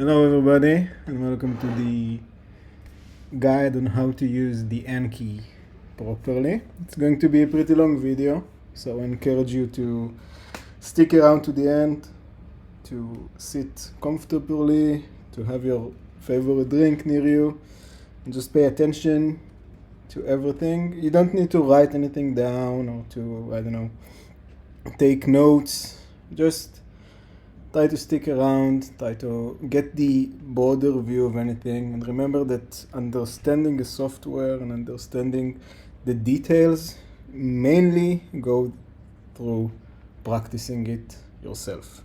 Hello everybody and welcome to the guide on how to use the Anki properly. It's going to be a pretty long video, so I encourage you to stick around to the end, to sit comfortably, to have your favorite drink near you, and just pay attention to everything. You don't need to write anything down or to, I don't know, take notes. Just try to stick around, try to get the broader view of anything, and remember that understanding a software and understanding the details mainly go through practicing it yourself.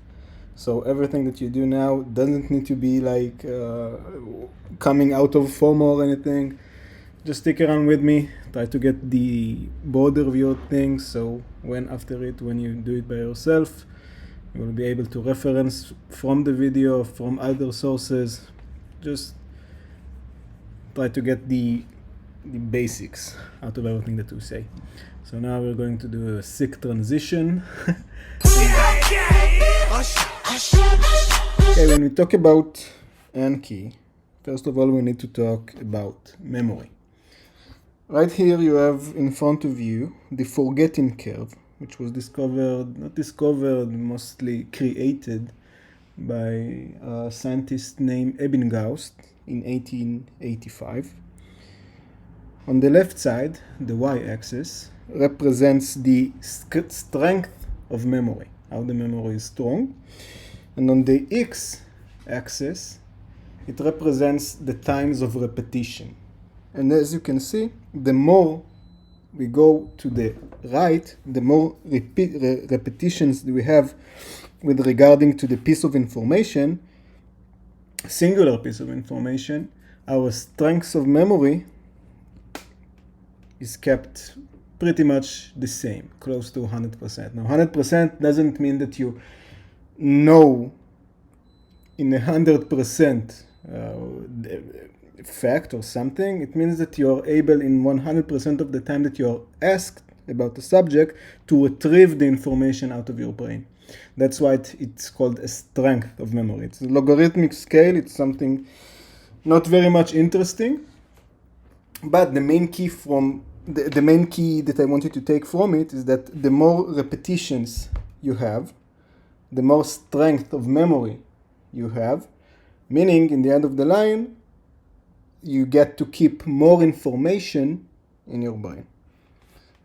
So everything that you do now doesn't need to be like coming out of FOMO or anything. Just stick around with me, try to get the broader view of things, so when you do it by yourself, you will be able to reference from the video, from other sources. Just try to get the basics out of everything that we say. So now we're going to do a sick transition. Okay, when we talk about Anki, first of all we need to talk about memory. Right here you have in front of you the forgetting curve, which was mostly created by a scientist named Ebbinghaus in 1885. On the left side, the y-axis represents the strength of memory, how the memory is strong. And on the x-axis, it represents the times of repetition. And as you can see, the more we go to the right, the more repetitions we have with regarding to the piece of information, singular piece of information, our strength of memory is kept pretty much the same, close to 100%. Now, 100% doesn't mean that you know in 100% fact or something. It means that you are able in 100% of the time that you are asked about the subject to retrieve the information out of your brain. That's why it's called a strength of memory. It's a logarithmic scale. It's something not very much interesting, but the main key that I want you to take from it is that the more repetitions you have, the more strength of memory you have, meaning in the end of the line, you get to keep more information in your brain.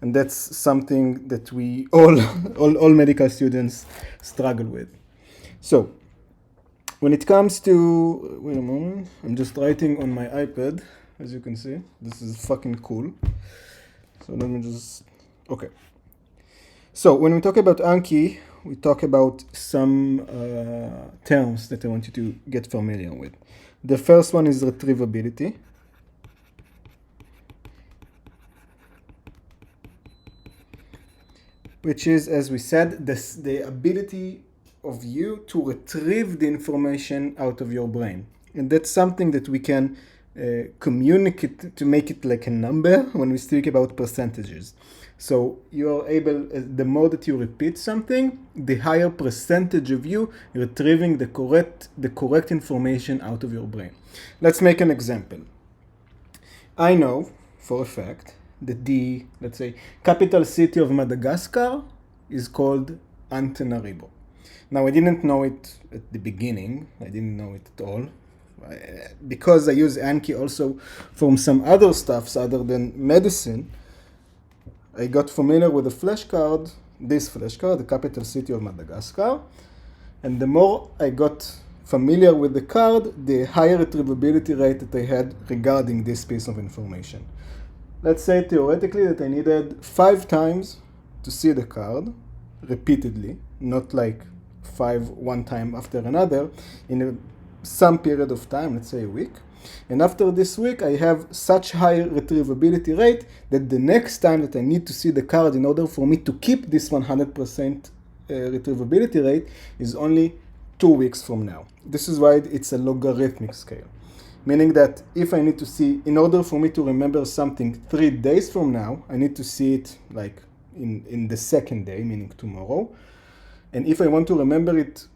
And that's something that we all medical students struggle with. So when it comes to, wait a moment, I'm just writing on my iPad, as you can see. This is fucking cool. So let me just, okay. So when we talk about Anki, we talk about some terms that I want you to get familiar with. The first one is retrievability. Which is, as we said, the ability of you to retrieve the information out of your brain. And that's something that we can communicate to make it like a number when we speak about percentages. So you are able, the more that you repeat something, the higher percentage of you retrieving the correct information out of your brain. Let's make an example. I know for a fact that the, let's say, capital city of Madagascar is called Antananarivo. Now, I didn't know it at the beginning. I didn't know it at all. Because I use Anki also from some other stuffs other than medicine, I got familiar with the flashcard, the capital city of Madagascar. And the more I got familiar with the card, the higher retrievability rate that I had regarding this piece of information. Let's say theoretically that I needed 5 times to see the card repeatedly, not like 5 one time after another, in some period of time, let's say a week. And after this week, I have such high retrievability rate that the next time that I need to see the card in order for me to keep this 100% retrievability rate is only 2 weeks from now. This is why it's a logarithmic scale. Meaning that if I need to see, in order for me to remember something 3 days from now, I need to see it like in the second day, meaning tomorrow. And if I want to remember it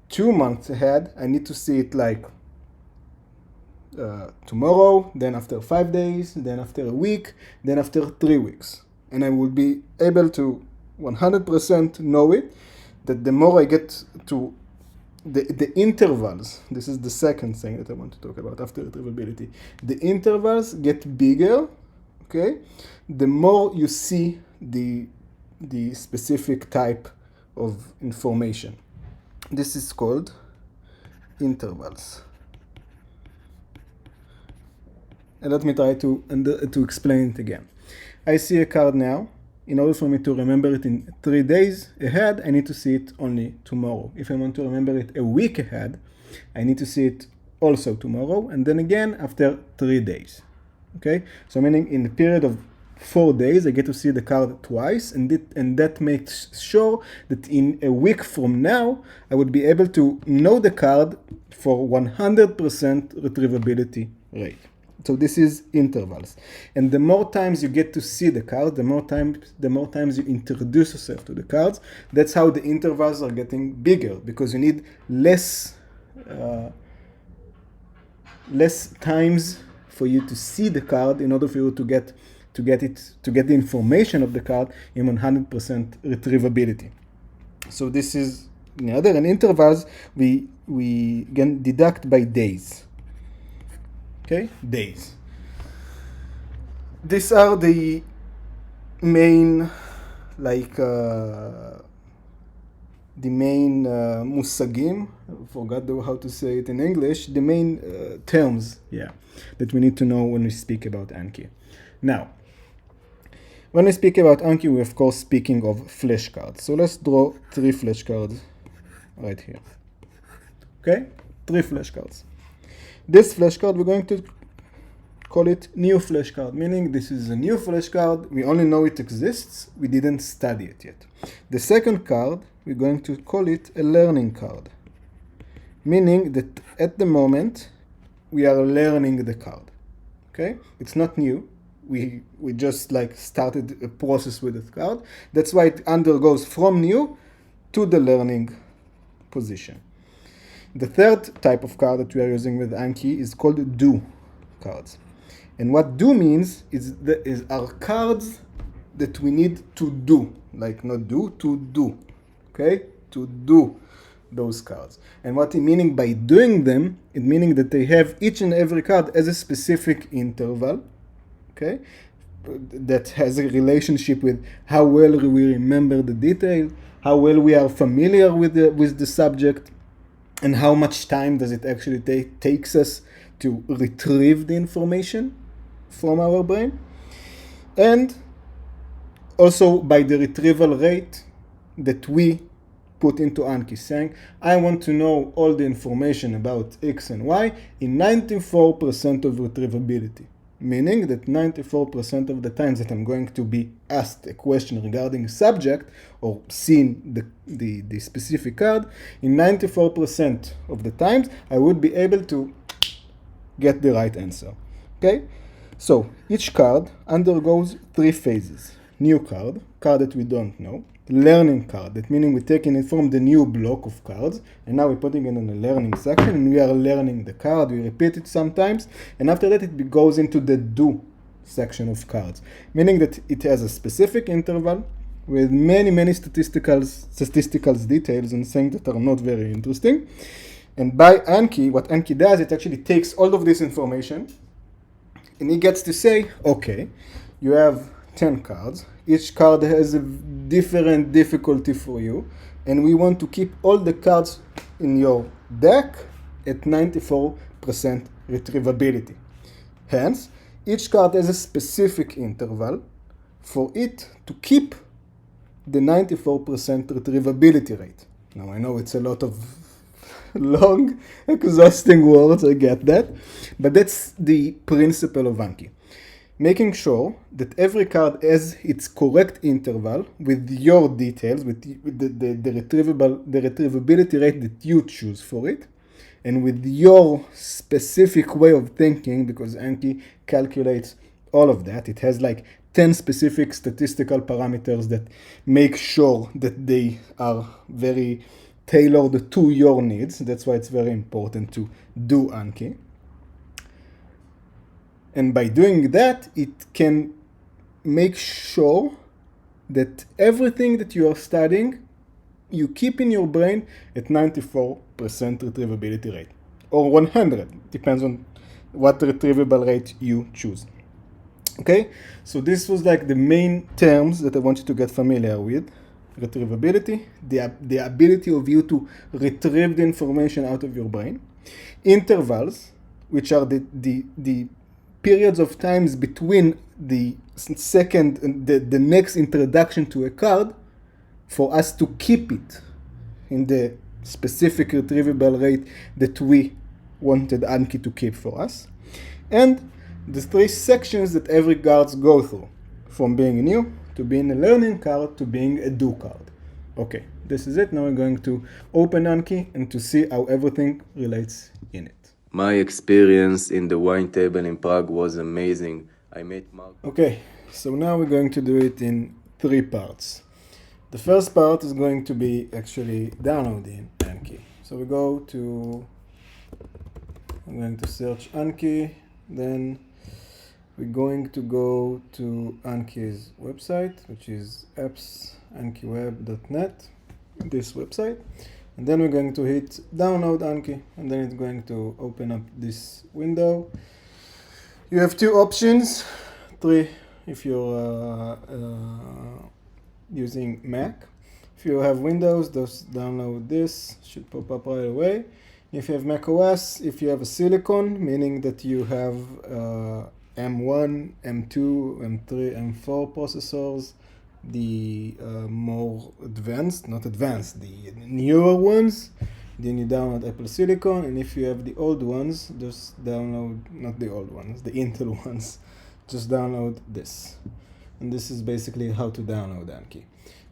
2 months ahead, I need to see it like tomorrow, then after 5 days, then after a week, then after 3 weeks. And I will be able to 100% know it, that the more I get to the intervals, this is the second thing that I want to talk about after retrievability. The intervals get bigger, okay? The more you see the specific type of information. This is called intervals. And let me try to explain it again. I see a card now. In order for me to remember it in 3 days ahead, I need to see it only tomorrow. If I want to remember it a week ahead, I need to see it also tomorrow, and then again after 3 days. Okay? So meaning in the period of 4 days, I get to see the card twice, and that makes sure that in a week from now, I would be able to know the card for 100% retrievability rate. So this is intervals. And the more times you get to see the card, the more times you introduce yourself to the cards, that's how the intervals are getting bigger, because you need less times for you to see the card in order for you to get the information of the card in 100% retrievability. So this is the other. And intervals we can deduct by days. Okay, days. These are the main, musagim. I forgot how to say it in English. The main terms, that we need to know when we speak about Anki. Now, when we speak about Anki, we're of course speaking of flashcards. So let's draw 3 flashcards right here. Okay, 3 flashcards. This flashcard, we're going to call it new flashcard, meaning this is a new flashcard. We only know it exists. We didn't study it yet. The second card, we're going to call it a learning card, meaning that at the moment, we are learning the card. Okay? It's not new. We just started a process with the card. That's why it undergoes from new to the learning position. The third type of card that we are using with Anki is called do cards. And what do means is our cards that we need to do, not do, to do, okay? To do those cards. And what it meaning by doing them, it meaning that they have each and every card as a specific interval, okay? That has a relationship with how well we remember the detail, how well we are familiar with the subject, and how much time does it actually takes us to retrieve the information from our brain. And also by the retrieval rate that we put into Anki, saying, I want to know all the information about X and Y in 94% of retrievability. Meaning that 94% of the times that I'm going to be asked a question regarding a subject or seen the specific card, in 94% of the times, I would be able to get the right answer. Okay? So each card undergoes 3 phases. New card that we don't know. Learning card, that meaning we're taking it from the new block of cards, and now we're putting it in the learning section, and we are learning the card, we repeat it sometimes, and after that it goes into the do section of cards, meaning that it has a specific interval with many statistical details and things that are not very interesting. And by Anki, what Anki does, it actually takes all of this information, and he gets to say, okay, you have 10 cards. Each card has a different difficulty for you, and we want to keep all the cards in your deck at 94% retrievability. Hence, each card has a specific interval for it to keep the 94% retrievability rate. Now, I know it's a lot of long, exhausting words, I get that, but that's the principle of Anki. Making sure that every card has its correct interval with your details, with the retrievability rate that you choose for it, and with your specific way of thinking, because Anki calculates all of that. It has 10 specific statistical parameters that make sure that they are very tailored to your needs. That's why it's very important to do Anki. And by doing that, it can make sure that everything that you are studying, you keep in your brain at 94% retrievability rate. Or 100, depends on what retrievable rate you choose. Okay, so this was like the main terms that I want you to get familiar with. Retrievability, the ability of you to retrieve the information out of your brain. Intervals, which are the periods of times between the second and the next introduction to a card for us to keep it in the specific retrievable rate that we wanted Anki to keep for us. And the three sections that every cards go through, from being new to being a learning card to being a do card. Okay, this is it. Now we're going to open Anki and to see how everything relates in it. My experience in the wine table in Prague was amazing. I met Mark. Okay, so now we're going to do it in three parts. The first part is going to be actually downloading Anki. So we go to, I'm going to search Anki, then we're going to go to Anki's website, which is apps.ankiweb.net, this website. And then we're going to hit download Anki, and then it's going to open up this window. You have two options, three if you're using Mac. If you have Windows, just download this, should pop up right away. If you have Mac OS, if you have a Silicon, meaning that you have M1, M2, M3, M4 processors, the more advanced, not advanced, the newer ones, then you download Apple Silicon. And if you have the old ones, just download, not the old ones, the Intel ones, just download this. And this is basically how to download Anki.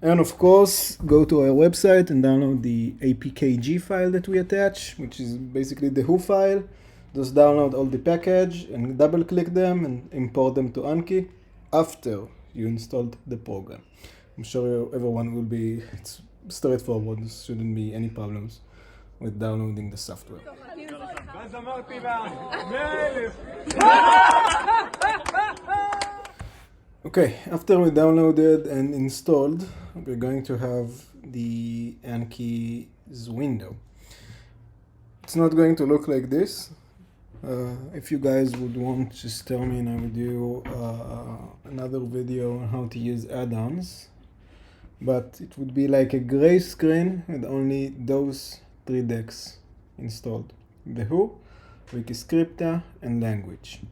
And of course, go to our website and download the APKG file that we attach, which is basically the Thewho file. Just download all the package and double click them and import them to Anki after you installed the program. I'm sure everyone will be, it's straightforward, there shouldn't be any problems with downloading the software. Okay, after we downloaded and installed, we're going to have the Anki's window. It's not going to look like this. If you guys would want, just tell me and I will do another video on how to use add-ons. But it would be like a gray screen with only those three decks installed. The Thewho, Wikiscripta, and language.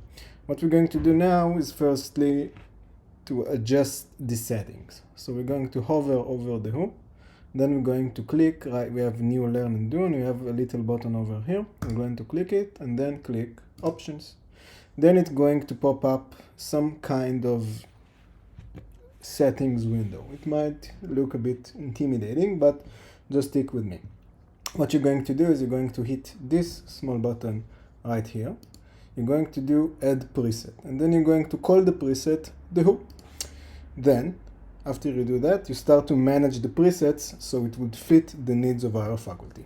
What we're going to do now is firstly to adjust the settings. So we're going to hover over the Thewho. Then we're going to click, right, we have new learn and do, and we have a little button over here. We're going to click it and then click options. Then it's going to pop up some kind of settings window. It might look a bit intimidating, but just stick with me. What you're going to do is you're going to hit this small button right here. You're going to do add preset, and then you're going to call the preset the Thewho. Then after you do that, you start to manage the presets so it would fit the needs of our faculty.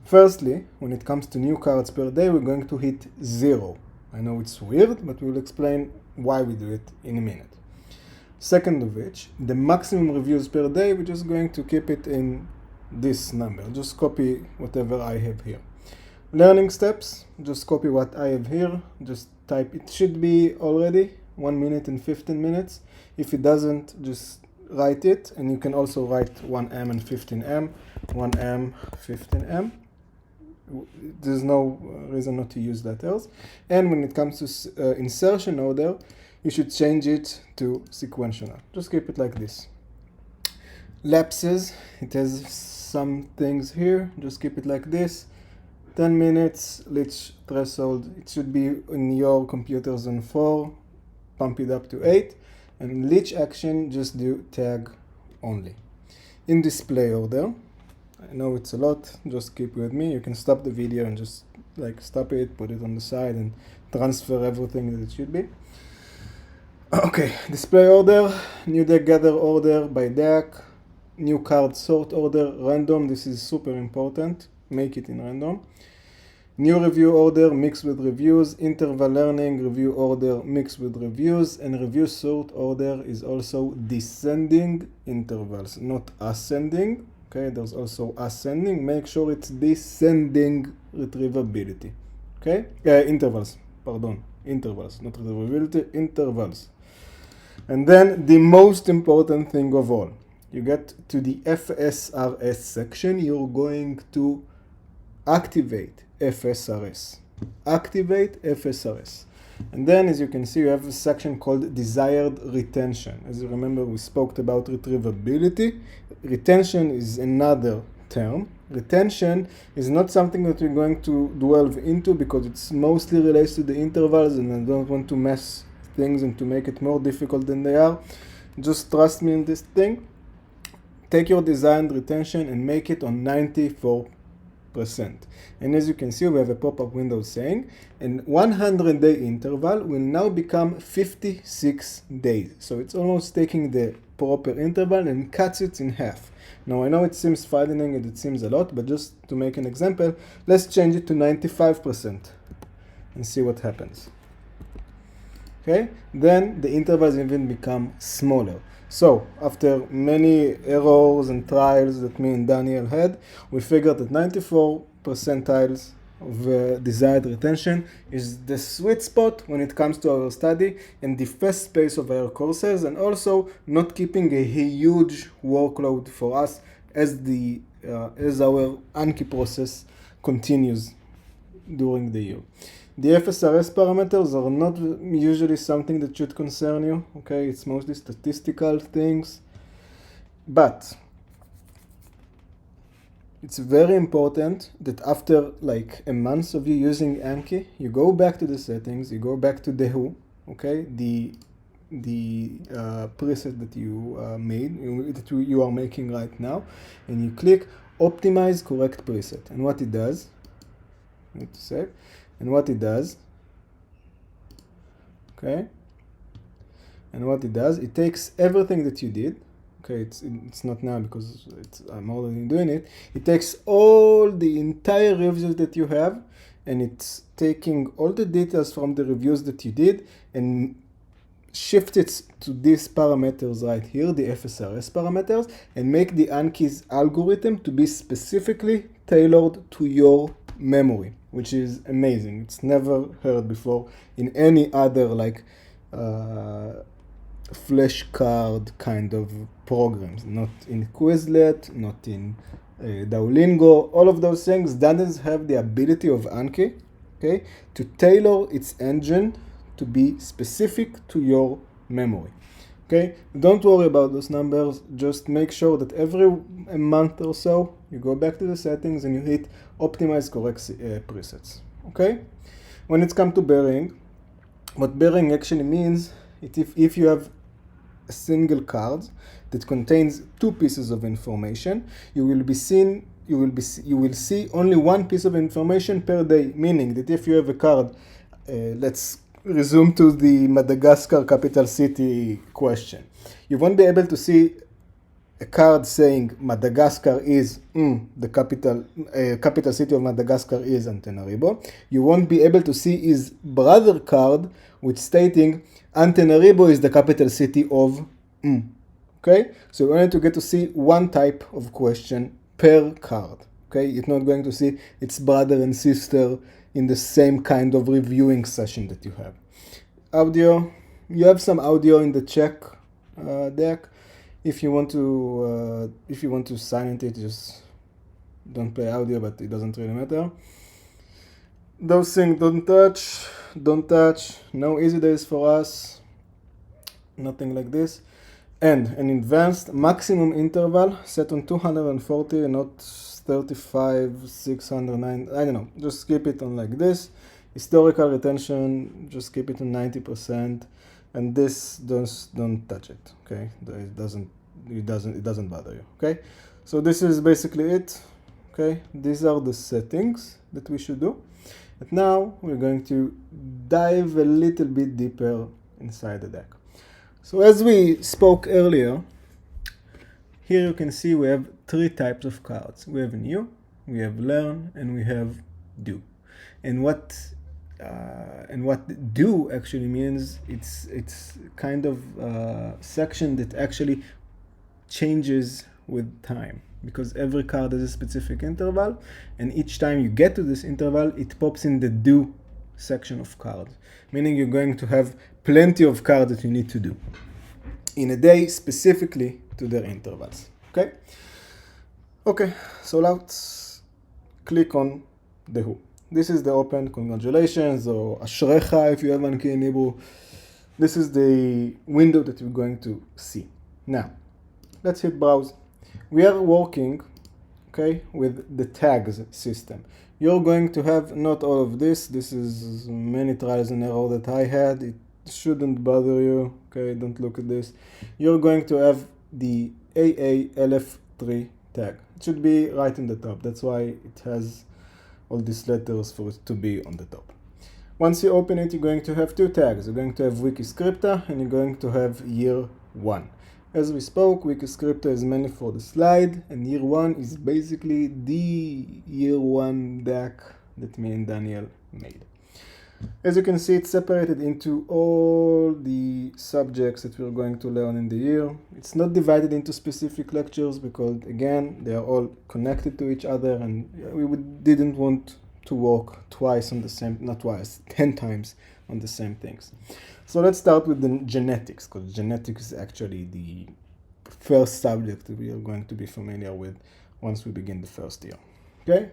Firstly, when it comes to new cards per day, we're going to hit 0. I know it's weird, but we'll explain why we do it in a minute. Second of which, the maximum reviews per day, we're just going to keep it in this number. Just copy whatever I have here. Learning steps, just copy what I have here. Just type, it should be already 1 minute and 15 minutes. If it doesn't, just write it, and you can also write 1M and 15M, 1M, 15M. There's no reason not to use that else. And when it comes to insertion order, you should change it to sequential. Just keep it like this. Lapses, it has some things here, just keep it like this. 10 minutes, leech threshold, it should be in your computers on 4, pump it up to 8. And leech action, just do tag only. In display order, I know it's a lot, just keep with me. You can stop the video and just like stop it, put it on the side and transfer everything that it should be. Okay, display order, new deck gather order by deck, new card sort order, random, this is super important, make it in random. New review order mixed with reviews, interval learning, review order mixed with reviews, and review sort order is also descending intervals, not ascending. Okay, there's also ascending. Make sure it's descending retrievability. Okay, intervals, pardon, intervals, not retrievability, intervals. And then the most important thing of all, you get to the FSRS section, you're going to activate FSRS. Activate FSRS. And then, as you can see, you have a section called desired retention. As you remember, we spoke about retrievability. Retention is another term. Retention is not something that we're going to delve into because it's mostly related to the intervals, and I don't want to mess things and to make it more difficult than they are. Just trust me in this thing. Take your desired retention and make it on 94%. And as you can see, we have a pop-up window saying, and 100-day interval will now become 56 days. So it's almost taking the proper interval and cuts it in half. Now I know it seems frightening and it seems a lot, but just to make an example, let's change it to 95% and see what happens. Okay, then the intervals even become smaller. So after many errors and trials that me and Daniel had, we figured that 94 percentiles of desired retention is the sweet spot when it comes to our study and the fast pace of our courses, and also not keeping a huge workload for us as our Anki process continues during the year. The FSRS parameters are not usually something that should concern you, okay? It's mostly statistical things, but it's very important that after like a month of you using Anki, you go back to the settings, you go back to Thewho, okay? The preset that you that you are making right now, and you click optimize correct preset. And what it does, I need to save. And what it does, okay, and what it does, it takes everything that you did, okay, it's not now because I'm already doing it, it takes all the entire reviews that you have, and it's taking all the details from the reviews that you did and shift it to these parameters right here, the FSRS parameters, and make the Anki's algorithm to be specifically tailored to your memory, which is amazing. It's never heard before in any other like flashcard kind of programs, not in Quizlet, not in Duolingo. All of those things doesn't have the ability of Anki, okay, to tailor its engine to be specific to your memory. Okay, don't worry about those numbers, just make sure that every month or so you go back to the settings and you hit optimize correct presets. Okay, when it's come to burying, what burying actually means, if you have a single card that contains two pieces of information, you will see only one piece of information per day, meaning that if you have a card, let's resume to the Madagascar capital city question. You won't be able to see a card saying Madagascar is the capital city of Madagascar is Antananarivo. You won't be able to see his brother card which stating Antananarivo is the capital city of Okay, so we're going to get to see one type of question per card. Okay, you're not going to see its brother and sister in the same kind of reviewing session that you have. Audio, you have some audio in the check deck. If you want to silent it, just don't play audio, but it doesn't really matter. Those things don't touch. No easy days for us. Nothing like this. And an advanced maximum interval set on 240, not 35, 609, I don't know, just keep it on like this. Historical retention, just keep it on 90%, and this don't touch it, okay? It doesn't bother you, okay? So this is basically it, okay? These are the settings that we should do. But now we're going to dive a little bit deeper inside the deck. So as we spoke earlier, here you can see we have three types of cards. We have new, we have learn, and we have do. And what do actually means, it's kind of section that actually changes with time, because every card has a specific interval, and each time you get to this interval, it pops in the do section of cards, meaning you're going to have plenty of cards that you need to do in a day specifically to their intervals. Okay, so let's click on the Who. This is the open, congratulations, or ashrecha if you have Anki in Hebrew. This is the window that you're going to see. Now, let's hit browse. We are working, okay, with the tags system. You're going to have not all of this. This is many trials and error that I had. It shouldn't bother you, okay, don't look at this. You're going to have the AALF3 tag. It should be right in the top. That's why it has all these letters for it to be on the top. Once you open it, you're going to have two tags. You're going to have Wikiscripta and you're going to have year 1. As we spoke, Wikiscripta is mainly for the slide, and year 1 is basically the year 1 deck that me and Daniel made. As you can see, it's separated into all the subjects that we're going to learn in the year. It's not divided into specific lectures because, again, they are all connected to each other, and we didn't want to work twice on the same, not twice, 10 times on the same things. So let's start with the genetics, because genetics is actually the first subject that we are going to be familiar with once we begin the first year. Okay?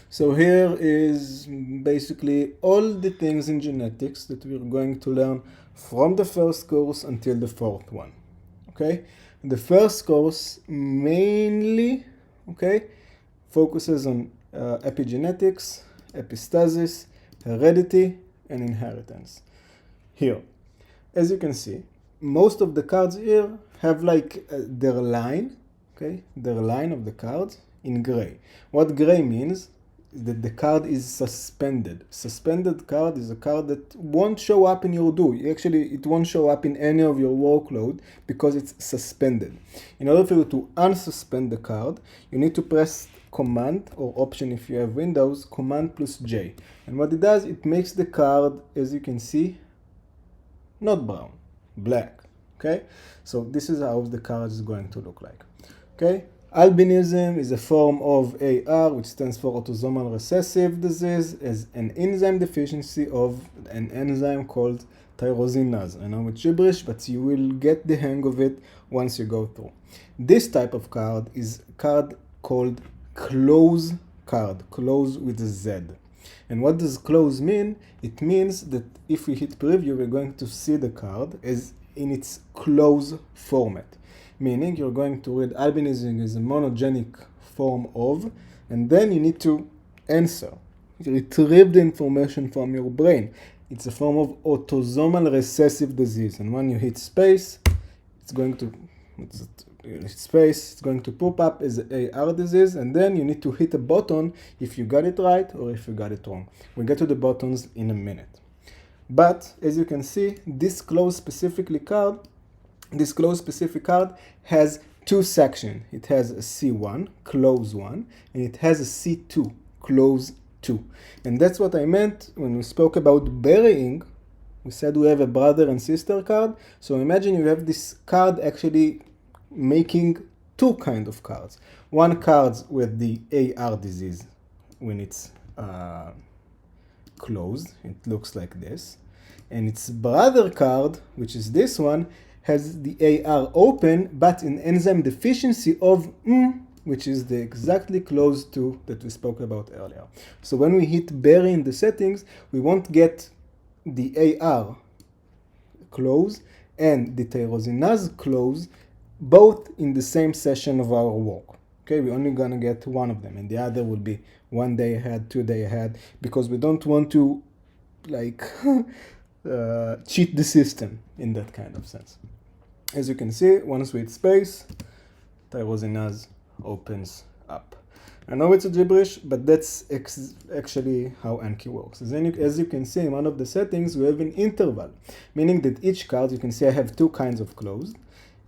So here is basically all the things in genetics that we're going to learn from the first course until the fourth one. Okay? The first course mainly, okay, focuses on epigenetics, epistasis, heredity, and inheritance. Here, as you can see, most of the cards here have like their line, okay, their line of the cards in gray. What gray means is that the card is suspended. Suspended card is a card that won't show up in your do. Actually, it won't show up in any of your workload because it's suspended. In order for you to unsuspend the card, you need to press Command or Option if you have Windows, Command plus J. And what it does, it makes the card, as you can see, not brown, black. Okay, so this is how the card is going to look like. Okay, albinism is a form of AR, which stands for autosomal recessive disease, as an enzyme deficiency of an enzyme called tyrosinase. I know it's gibberish, but you will get the hang of it once you go through. This type of card is a card called close card, close with a Z. And what does close mean? It means that if we hit preview, we're going to see the card as in its close format. Meaning you're going to read albinism is a monogenic form of, and then you need to answer. You retrieve the information from your brain. It's a form of autosomal recessive disease. And when you hit space, it's going to pop up as AR disease, and then you need to hit a button if you got it right or if you got it wrong. We'll get to the buttons in a minute. But as you can see, this close specific card has two sections. It has a C1, close 1, and it has a C2, close 2. And that's what I meant when we spoke about burying. We said we have a brother and sister card. So imagine you have this card actually making two kind of cards. One card with the AR disease when it's closed, it looks like this, and its brother card, which is this one, has the AR open but an enzyme deficiency of which is the exactly close to that we spoke about earlier. So when we hit bury in the settings, we won't get the AR close and the tyrosinase close both in the same session of our work. Okay, we're only gonna get one of them, and the other will be 1 day ahead, 2 days ahead, because we don't want to like cheat the system in that kind of sense. As you can see, once we hit space, tyrosinase opens up. I know it's a gibberish, but that's actually how Anki works. As you can see in one of the settings, we have an interval, meaning that each card, you can see I have two kinds of closed.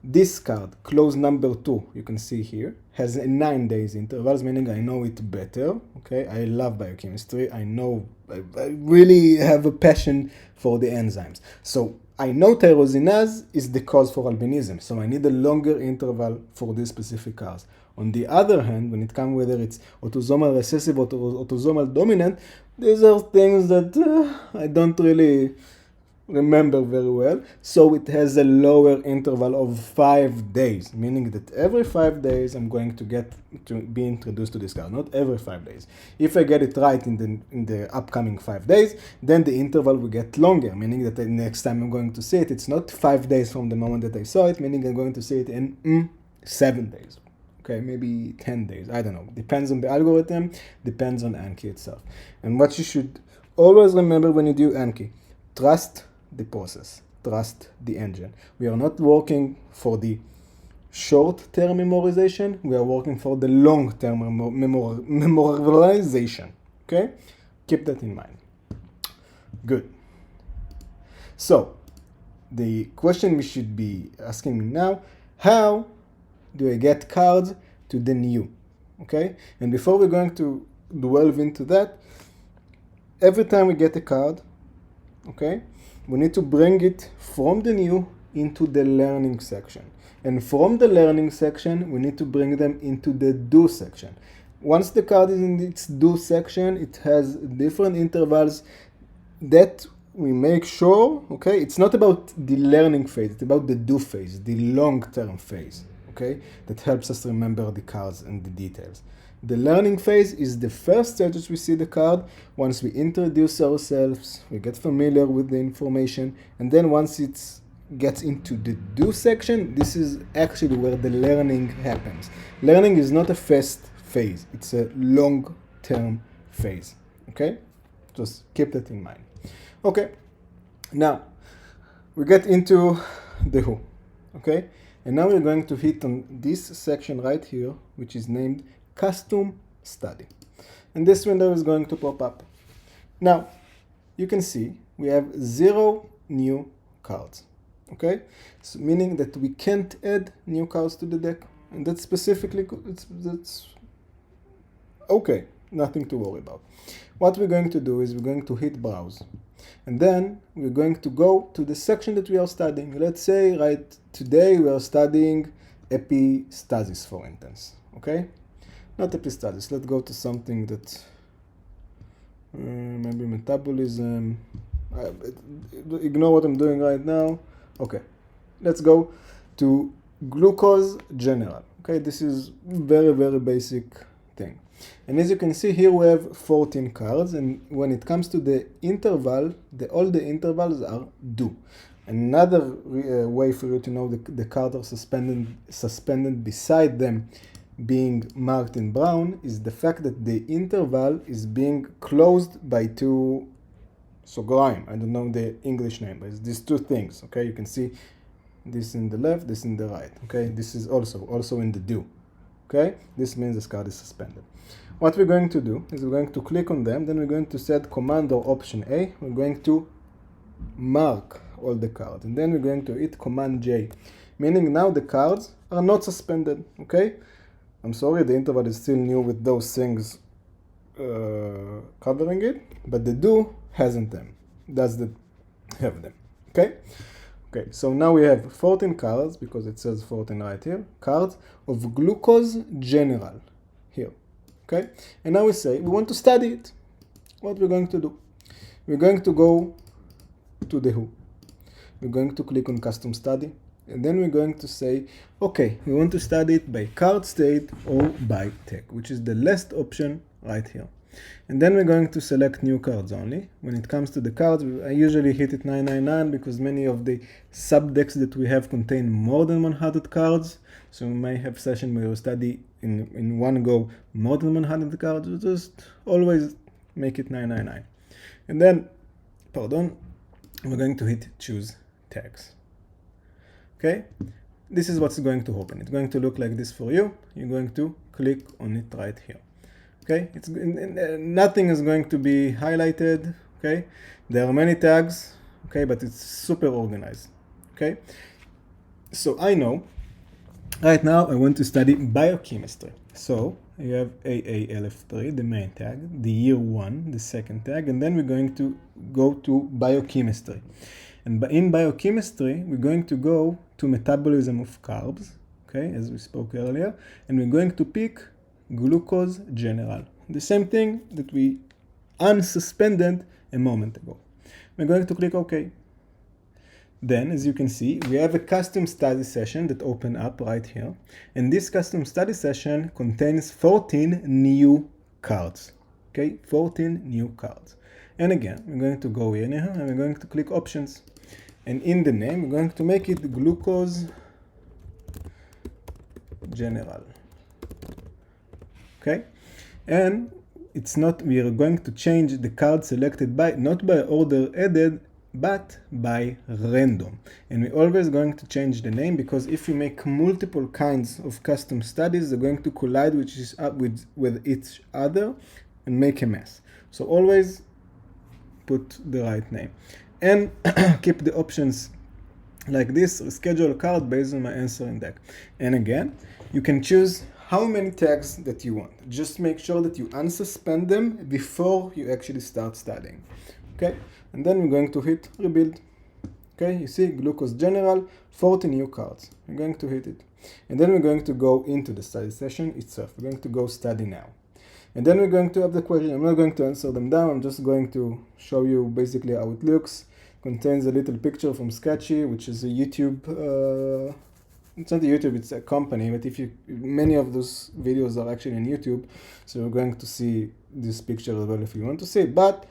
This card, clause number 2, you can see here, has a 9 days intervals, meaning I know it better. Okay, I love biochemistry. I know, I really have a passion for the enzymes. So I know tyrosinase is the cause for albinism, so I need a longer interval for these specific cards. On the other hand, when it comes whether it's autosomal recessive or autosomal dominant, these are things that I don't really remember very well. So it has a lower interval of 5 days, meaning that every 5 days I'm going to get to be introduced to this card, not every 5 days. If I get it right in the upcoming 5 days, then the interval will get longer, meaning that the next time I'm going to see it, it's not 5 days from the moment that I saw it, meaning I'm going to see it in 7 days. Okay, maybe 10 days, I don't know. Depends on the algorithm, depends on Anki itself. And what you should always remember when you do Anki, trust the process, trust the engine. We are not working for the short-term memorization, we are working for the long-term memorization. Okay, keep that in mind. Good. So the question we should be asking now, how do I get cards to the new? Okay, and before we're going to delve into that, every time we get a card, okay, we need to bring it from the new into the learning section. And from the learning section, we need to bring them into the do section. Once the card is in its do section, it has different intervals that we make sure, okay, it's not about the learning phase, it's about the do phase, the long-term phase, okay, that helps us remember the cards and the details. The learning phase is the first stage that we see the card. Once we introduce ourselves, we get familiar with the information, and then once it gets into the do section, this is actually where the learning happens. Learning is not a fast phase, it's a long-term phase, okay? Just keep that in mind. Okay, now we get into the who, okay? And now we're going to hit on this section right here, which is named custom study. And this window is going to pop up. Now, you can see we have 0 new cards, okay? So meaning that we can't add new cards to the deck. And that's specifically, that's okay, nothing to worry about. What we're going to do is we're going to hit browse. And then we're going to go to the section that we are studying. Let's say right today we are studying epistasis, for instance, okay? Not epistasis, let's go to something that maybe metabolism. Ignore what I'm doing right now. Okay, let's go to glucose general. Okay, this is very basic thing. And as you can see here, we have 14 cards, and when it comes to the interval, all the intervals are do. Another way for you to know the cards are suspended beside them being marked in brown is the fact that the interval is being closed by 2 sogreim. I don't know the English name, but it's these 2 things. Okay, you can see this in the left, this in the right. Okay, this is also in the do. Okay, this means this card is suspended. What we're going to do is we're going to click on them, then we're going to set Command or Option A. We're going to mark all the cards, and then we're going to hit Command J, meaning now the cards are not suspended. Okay, I'm sorry, the interval is still new with those things covering it, but the do hasn't them, doesn't have them. Okay. Okay, so now we have 14 cards, because it says 14 right here, cards of glucose general here, okay? And now we say we want to study it. What we're going to do? We're going to go to the who. We're going to click on custom study, and then we're going to say, okay, we want to study it by card state or by tag, which is the last option right here. And then we're going to select new cards only. When it comes to the cards, I usually hit it 999 because many of the subdecks that we have contain more than 100 cards. So we may have session where we study in one go more than 100 cards. We just always make it 999. And then, we're going to hit choose tags. Okay, this is what's going to open. It's going to look like this for you. You're going to click on it right here. Okay, nothing is going to be highlighted. Okay, there are many tags. Okay, but it's super organized. Okay, So I know right now I want to study biochemistry. So you have AALF3, the main tag, the year 1, the second tag, and then we're going to go to biochemistry. And in biochemistry, we're going to go to metabolism of carbs, okay, as we spoke earlier, and we're going to pick glucose general. The same thing that we unsuspended a moment ago. We're going to click OK. Then, as you can see, we have a custom study session that opened up right here. And this custom study session contains 14 new cards. Okay, 14 new cards. And again, we're going to go in here and we're going to click options. And in the name, we're going to make it glucose general. Okay, and it's not, we are going to change the card selected by, not by order added, but by random. And we're always going to change the name, because if you make multiple kinds of custom studies, they're going to collide with each other and make a mess. So always put the right name. And keep the options like this: schedule a card based on my answering deck. And again, you can choose how many tags that you want. Just make sure that you unsuspend them before you actually start studying. Okay, and then we're going to hit rebuild. Okay, you see glucose general, 40 new cards. We're going to hit it. And then we're going to go into the study session itself. We're going to go study now. And then we're going to have the question. I'm not going to answer them down. I'm just going to show you basically how it looks. Contains a little picture from Sketchy, which is a YouTube, it's not a YouTube, it's a company, but many of those videos are actually on YouTube, so you're going to see this picture as well if you want to see it, but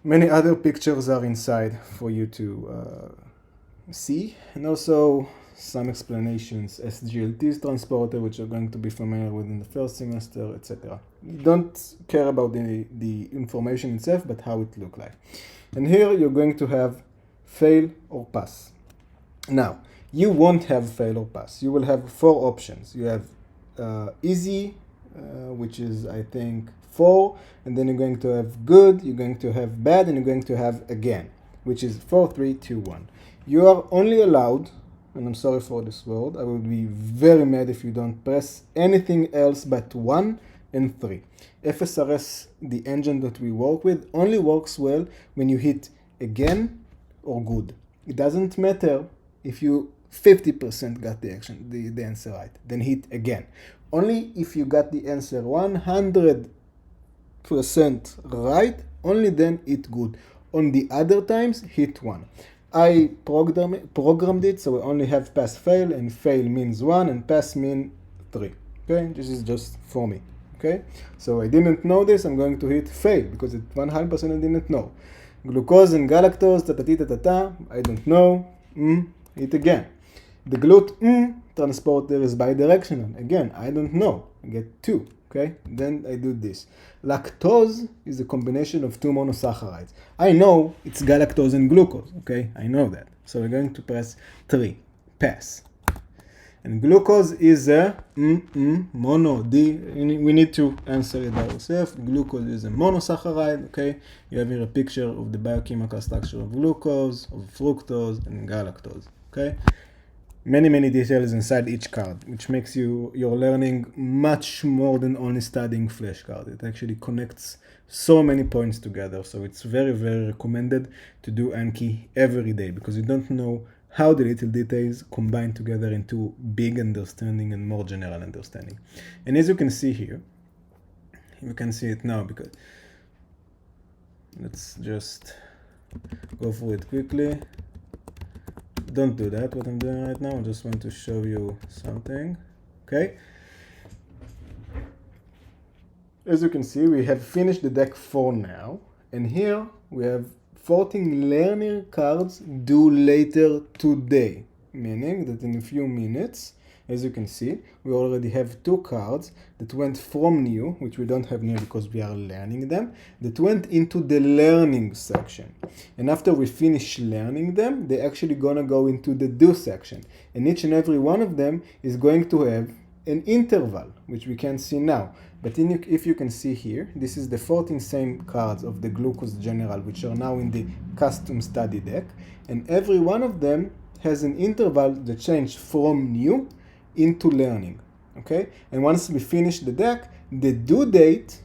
many other pictures are inside for you to see, and also some explanations, SGLT's transporter, which you're going to be familiar with in the first semester, etc. You don't care about the information itself, but how it looks like. And here you're going to have fail or pass. Now, you won't have fail or pass. You will have 4 options. You have easy, which is, I think, 4, and then you're going to have good, you're going to have bad, and you're going to have again, which is 4, 3, 2, 1. You are only allowed, and I'm sorry for this word, I will be very mad if you don't press anything else but 1 and 3. FSRS, the engine that we work with, only works well when you hit again or good. It doesn't matter if you 50% got the answer right, then hit again. Only if you got the answer 100% right, only then hit good. On the other times, hit 1. I programmed it so I only have pass fail, and fail means 1 and pass means 3. Okay, this is just for me. Okay, so I didn't know this, I'm going to hit fail because it 100% I didn't know. Glucose and galactose, I don't know, hit again. The GLUT transporter is bidirectional, again, I don't know, I get 2, okay, then I do this. Lactose is a combination of 2 monosaccharides. I know it's galactose and glucose, okay, I know that. So we're going to press 3, pass. And glucose is a mono, we need to answer it ourselves. Glucose is a monosaccharide, okay? You have here a picture of the biochemical structure of glucose, of fructose, and galactose, okay? Many details inside each card, which makes your learning much more than only studying flashcards. It actually connects so many points together, so it's very recommended to do Anki every day, because you don't know how the little details combine together into big understanding and more general understanding. And as you can see here, you can see it now, because let's just go through it quickly. Don't do that, what I'm doing right now. I just want to show you something, okay? As you can see, we have finished the deck 4 now, and here we have 14 learning cards due later today, meaning that in a few minutes, as you can see, we already have 2 cards that went from new, which we don't have new because we are learning them, that went into the learning section. And after we finish learning them, they're actually gonna go into the do section. And each and every one of them is going to have an interval, which we can see now. But if you can see here, this is the 14 same cards of the glucose general, which are now in the custom study deck. And every one of them has an interval that changes from new into learning, okay? And once we finish the deck, the due date,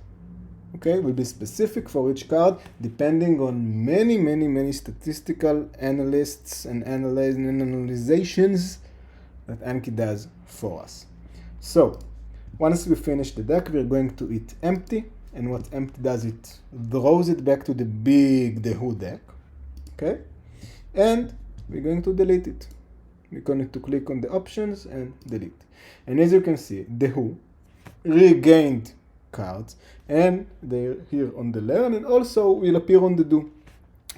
okay, will be specific for each card depending on many statistical analysts and analyzations that Anki does for us. So once we finish the deck, we're going to hit empty, and what empty does, it throws it back to the big Thewho deck, okay? And we're going to delete it. We're going to click on the options and delete. And as you can see, Thewho regained cards, and they're here on the learn, and also will appear on the do.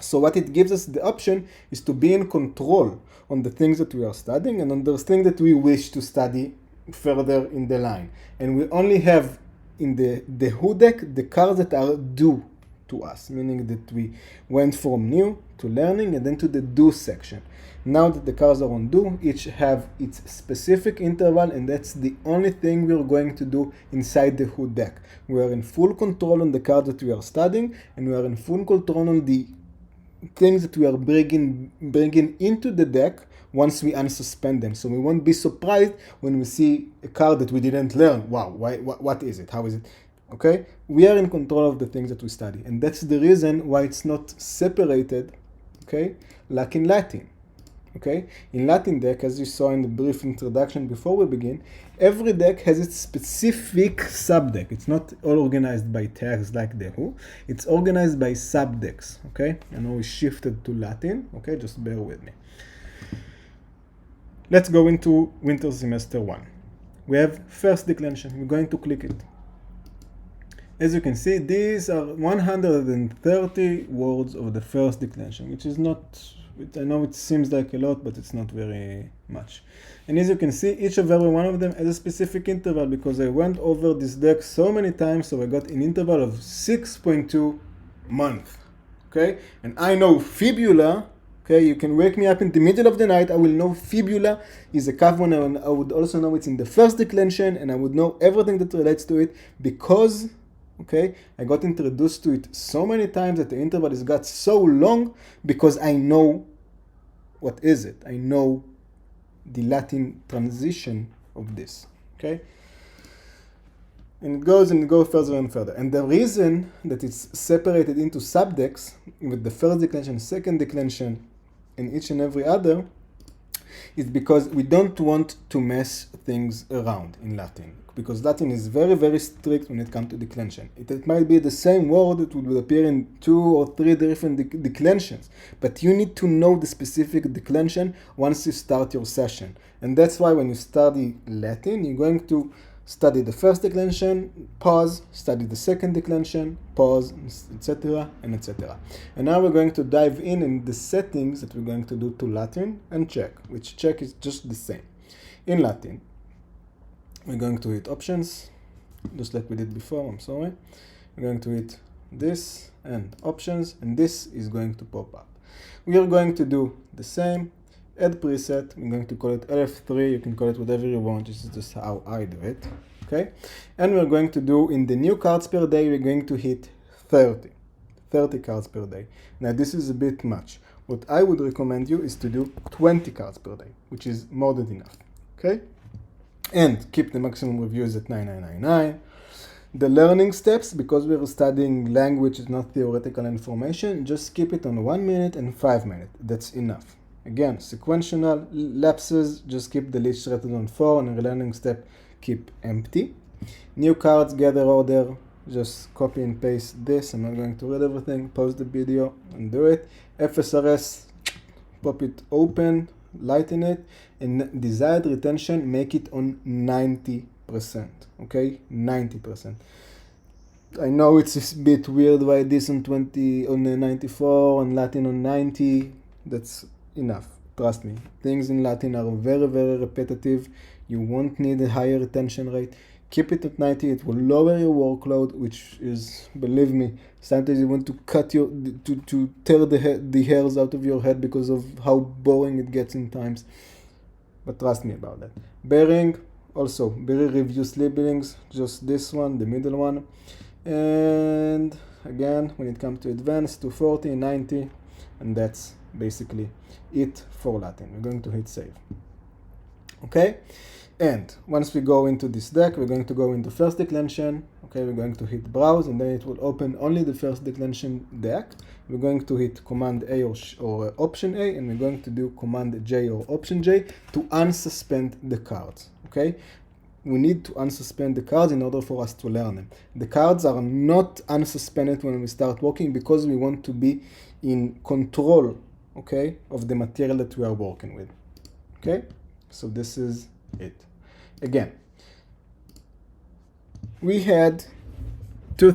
So what it gives us the option is to be in control on the things that we are studying and on those things that we wish to study further in the line. And we only have in the Thewho deck the cards that are due to us, meaning that we went from new to learning and then to the do section. Now that the cards are on do, each have its specific interval, and that's the only thing we're going to do inside the Thewho deck. We are in full control on the cards that we are studying, and we are in full control on the things that we are bringing into the deck once we unsuspend them. So we won't be surprised when we see a card that we didn't learn. Wow, what is it? How is it? Okay? We are in control of the things that we study. And that's the reason why it's not separated, okay, like in Latin. Okay? In Latin deck, as you saw in the brief introduction before we begin, every deck has its specific subdeck. It's not all organized by tags like Thewho. It's organized by subdecks. Okay? I know we shifted to Latin. Okay? Just bear with me. Let's go into winter semester 1. We have first declension. We're going to click it. As you can see, these are 130 words of the first declension, which is not, I know it seems like a lot, but it's not very much. And as you can see, each of every one of them has a specific interval, because I went over this deck so many times, so I got an interval of 6.2 months. Okay? And I know fibula. Okay, you can wake me up in the middle of the night, I will know fibula is a calf one, and I would also know it's in the first declension, and I would know everything that relates to it, because, okay, I got introduced to it so many times that the interval has got so long, because I know what is it. I know the Latin transition of this, okay? And it goes further and further. And the reason that it's separated into subdecks with the first declension, second declension, and each and every other is because we don't want to mess things around in Latin. Because Latin is very strict when it comes to declension. It might be the same word that would appear in 2 or 3 different declensions, but you need to know the specific declension once you start your session. And that's why when you study Latin, you're going to study the first declension, pause, study the second declension, pause, etc. and etc. And now we're going to dive in the settings that we're going to do to Latin and check, which check is just the same. In Latin, we're going to hit options, just like we did before, I'm sorry. We're going to hit this and options, and this is going to pop up. We are going to do the same, add preset. I'm going to call it LF3, you can call it whatever you want, this is just how I do it, okay? And we're going to do, in the new cards per day, we're going to hit 30 cards per day. Now this is a bit much. What I would recommend you is to do 20 cards per day, which is more than enough, okay? And keep the maximum reviews at 9999. The learning steps, because we're studying language, it's not theoretical information, just keep it on 1 minute and 5 minutes. That's enough. Again, sequential lapses, just keep the list rated on 4, and the learning step, keep empty. New cards, gather order, just copy and paste this. I'm not going to read everything. Pause the video and do it. FSRS, pop it open, lighten it, and desired retention, make it on 90%. Okay, 90%. I know it's a bit weird why this on 94 and Latin on 90. That's enough. Trust me. Things in Latin are very repetitive. You won't need a higher retention rate. Keep it at 90. It will lower your workload, which is, believe me, sometimes you want to cut to tear the hairs out of your head because of how boring it gets in times. But trust me about that. Bearing, also, very reduced labelings, just this one, the middle one. And again, when it comes to advanced, 240, 90. And that's basically it for Latin. We're going to hit save. Okay, and once we go into this deck, we're going to go into first declension. Okay, we're going to hit browse, and then it will open only the first declension deck. We're going to hit Command A or Option A, and we're going to do Command J or Option J to unsuspend the cards. Okay, we need to unsuspend the cards in order for us to learn them. The cards are not unsuspended when we start working because we want to be in control, okay, of the material that we are working with. Okay, so this is it. Again, we had two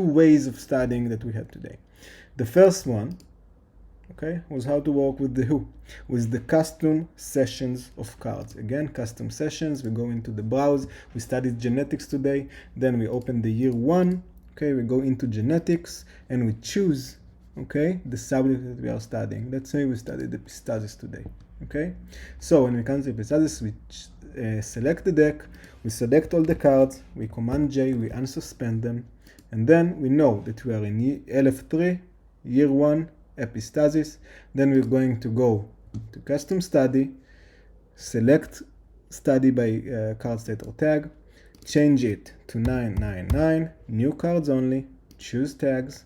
ways of studying that we had today. The first one, okay, was how to work with the Thewho, with the custom sessions of cards. Again, custom sessions, we go into the browse, we studied genetics today, then we open the year 1, okay, we go into genetics, and we choose, okay, the subject that we are studying. Let's say we studied epistasis today, okay? So when we come to epistasis, we select the deck, we select all the cards, we Command J, we unsuspend them, and then we know that we are in LF3, year 1, epistasis. Then we're going to go to custom study, select study by card state or tag, change it to 999, new cards only, choose tags,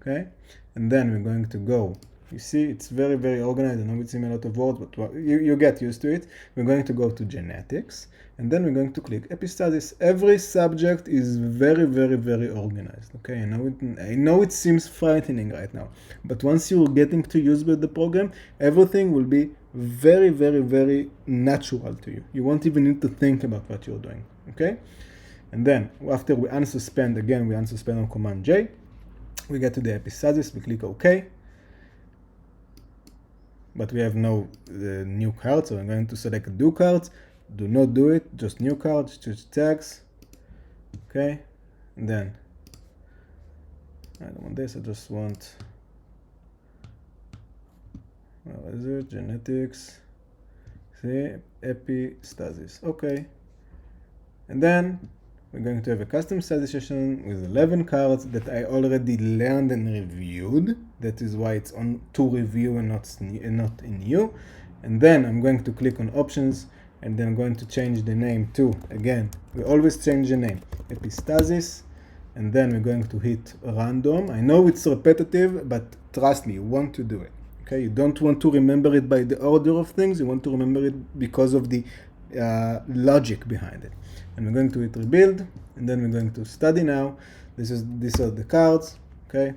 okay, and then we're going to go. You see, it's very, very organized. I know it's in a lot of words, but you get used to it. We're going to go to genetics, and then we're going to click epistasis. Every subject is very, very, very organized. Okay, I know it seems frightening right now, but once you're getting to use with the program, everything will be very, very, very natural to you. You won't even need to think about what you're doing. Okay, and then after we unsuspend, again, we unsuspend on Command J. We get to the epistasis. We click OK. But we have no new cards, so I'm going to select do cards. Do not do it, just new cards, choose tags. Okay, and then I don't want this, I just want, where is it? Genetics, see, epistasis. Okay, and then we're going to have a custom study session with 11 cards that I already learned and reviewed. That is why it's on to review and not in new. And then I'm going to click on options, and then I'm going to change the name to, again, we always change the name, epistasis, and then we're going to hit random. I know it's repetitive, but trust me, you want to do it. Okay, you don't want to remember it by the order of things, you want to remember it because of the logic behind it. And we're going to hit rebuild, and then we're going to study now. These are the cards. Okay,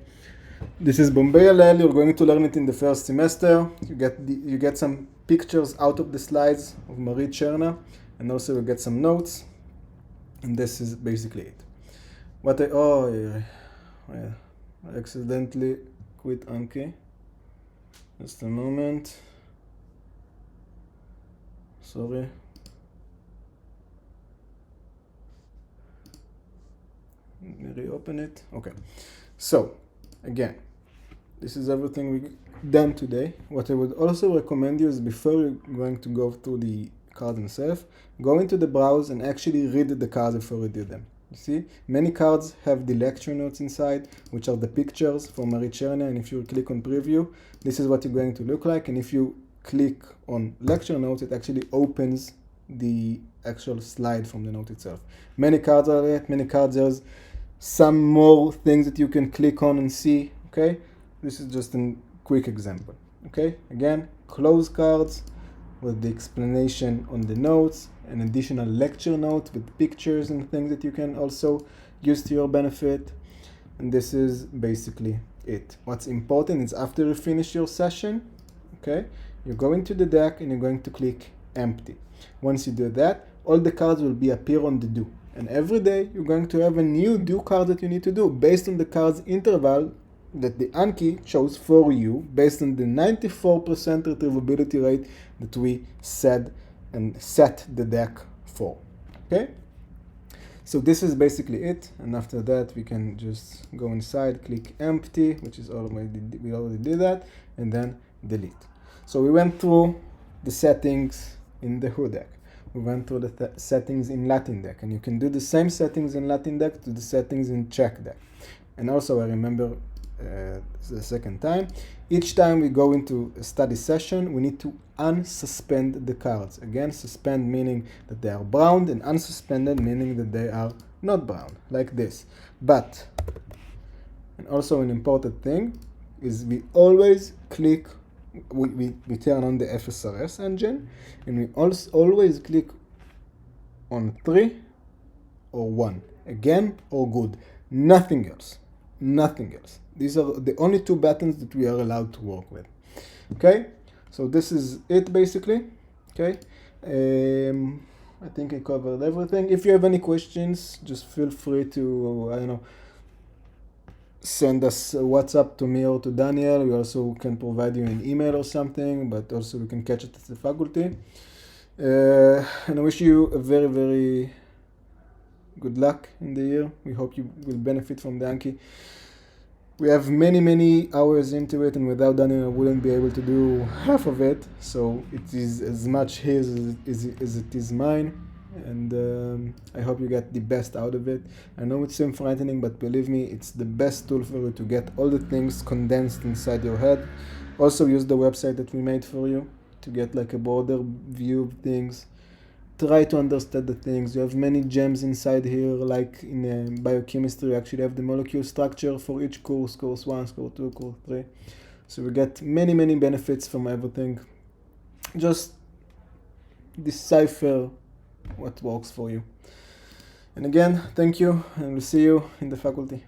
this is Bombay LL. You're going to learn it in the first semester. You get some pictures out of the slides of Marie Cherna, and also you get some notes. And this is basically it. I accidentally quit Anki. Just a moment. Sorry. Let me reopen it. Okay, so again, this is everything we done today. What I would also recommend you is, before you're going to go through the cards themselves, go into the browse and actually read the cards before you do them. You see, many cards have the lecture notes inside, which are the pictures for Marie Cherna, and if you click on preview, this is what you're going to look like. And if you click on lecture notes, it actually opens the actual slide from the note itself. Many cards are there, many cards there's some more things that you can click on and see. Okay, this is just a quick example. Okay, again, close cards with the explanation on the notes, an additional lecture note with pictures and things that you can also use to your benefit. And this is basically it. What's important is, after you finish your session, okay, you go into the deck and you're going to click empty. Once you do that, all the cards will appear on the do. And every day you're going to have a new do card that you need to do based on the cards interval that the Anki chose for you, based on the 94% retrievability rate that we said and set the deck for. Okay, so this is basically it. And after that, we can just go inside, click empty, which is already, we already did that, and then delete. So we went through the settings in the Thewho deck. We went through the settings in Latin deck, and you can do the same settings in Latin deck to the settings in Czech deck. And also, I remember the second time. Each time we go into a study session, we need to unsuspend the cards. Again, suspend meaning that they are brown, and unsuspended meaning that they are not brown, like this. But, and also an important thing, is we always click, we turn on the FSRS engine, and we also always click on 3 or 1, again or good, nothing else. Nothing else. These are the only two buttons that we are allowed to work with. Okay, so this is it basically. Okay, I think I covered everything. If you have any questions, just feel free to, I don't know, send us a WhatsApp to me or to Daniel. We also can provide you an email or something, but also we can catch it at the faculty. And I wish you a very, very good luck in the year. We hope you will benefit from the Anki. We have many, many hours into it, and without Daniel I wouldn't be able to do half of it. So it is as much his as it is mine. And I hope you get the best out of it. I know it seems frightening, but believe me, it's the best tool for you to get all the things condensed inside your head. Also use the website that we made for you to get like a broader view of things. Try to understand the things. You have many gems inside here, like in biochemistry, you actually have the molecule structure for each course, course 1, course 2, course 3. So we get many, many benefits from everything. Just decipher what works for you. And again, thank you, and we'll see you in the faculty.